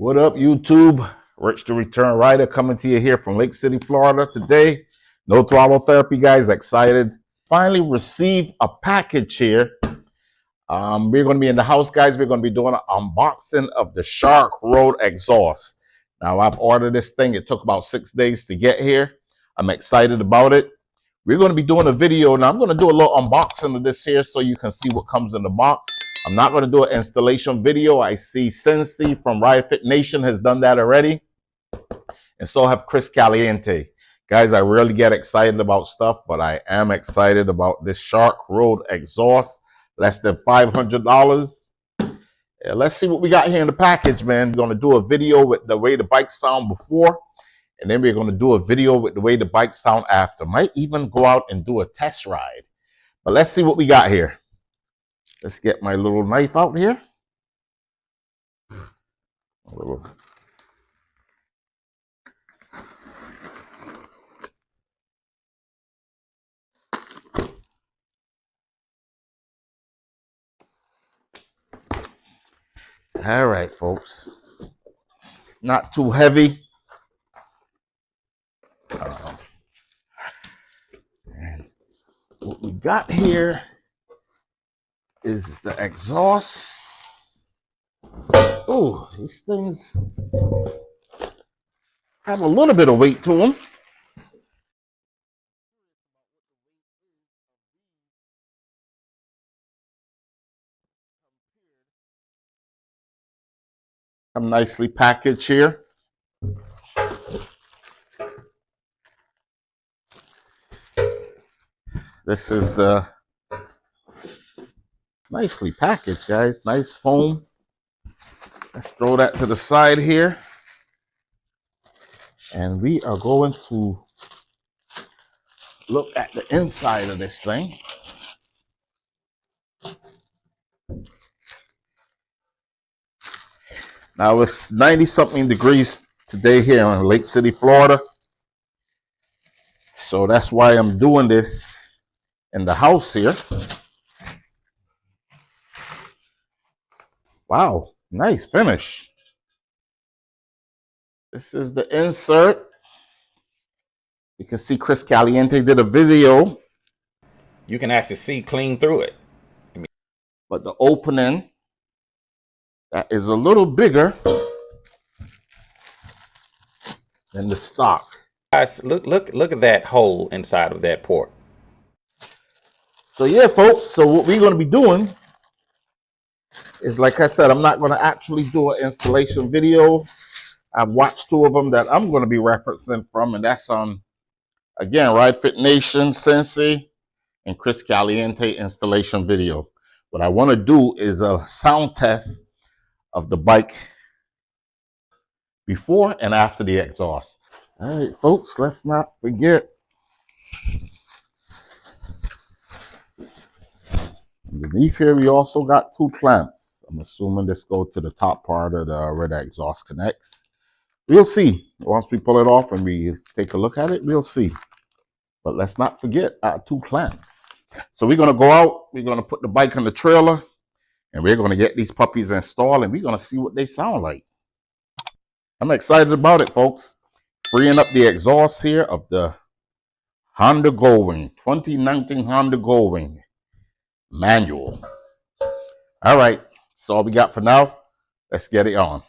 What up, YouTube? Rich the Return Rider coming to you here from Lake City, Florida today. No throttle therapy, guys. Excited. Finally received a package here. We're going to be in the house, guys. We're going to be doing an unboxing of the SharkRoad Exhaust. Now, I've ordered this thing. It took about 6 days to get here. I'm excited about it. We're going to be doing a video. Now, I'm going to do a little unboxing of this here so you can see what comes in the box. I'm not going to do an installation video. I see Cincy from Ride Fit Nation has done that already. And so have Chris Caliente. Guys, I really get excited about stuff, but I am excited about this SharkRoad Exhaust. Less than $500. Yeah, let's see what we got here in the package, man. We're going to do a video with the way the bikes sound before. And then we're going to do a video with the way the bikes sound after. Might even go out and do a test ride. But let's see what we got here. Let's get my little knife out here. All right, folks. Not too heavy. And what we got here is the exhaust. Oh, these things have a little bit of weight to them. I'm nicely packaged here. This is the nicely packaged, guys. Nice foam. Let's throw that to the side here. And we are going to look at the inside of this thing. Now it's 90-something degrees today here in Lake City, Florida. So that's why I'm doing this in the house here. Wow, nice finish. This is the insert. You can see Chris Caliente did a video. You can actually see clean through it. But the opening, that is a little bigger than the stock. Guys, look at that hole inside of that port. So yeah, folks, so what we're going to be doing is, like I said, I'm not going to actually do an installation video. I've watched 2 of them that I'm going to be referencing from, and that's on, again, Ride Fit Nation, Cincy, and Chris Caliente installation video. What I want to do is a sound test of the bike before and after the exhaust. All right, folks, let's not forget. Underneath here, we also got 2 clamps. I'm assuming this goes to the top part of the where the exhaust connects. We'll see. Once we pull it off and we take a look at it, we'll see. But let's not forget our 2 clamps. So we're going to go out. We're going to put the bike in the trailer. And we're going to get these puppies installed. And we're going to see what they sound like. I'm excited about it, folks. Freeing up the exhaust here of the Honda Goldwing. 2019 Honda Goldwing. Manual. All right. That's all we got for now. Let's get it on.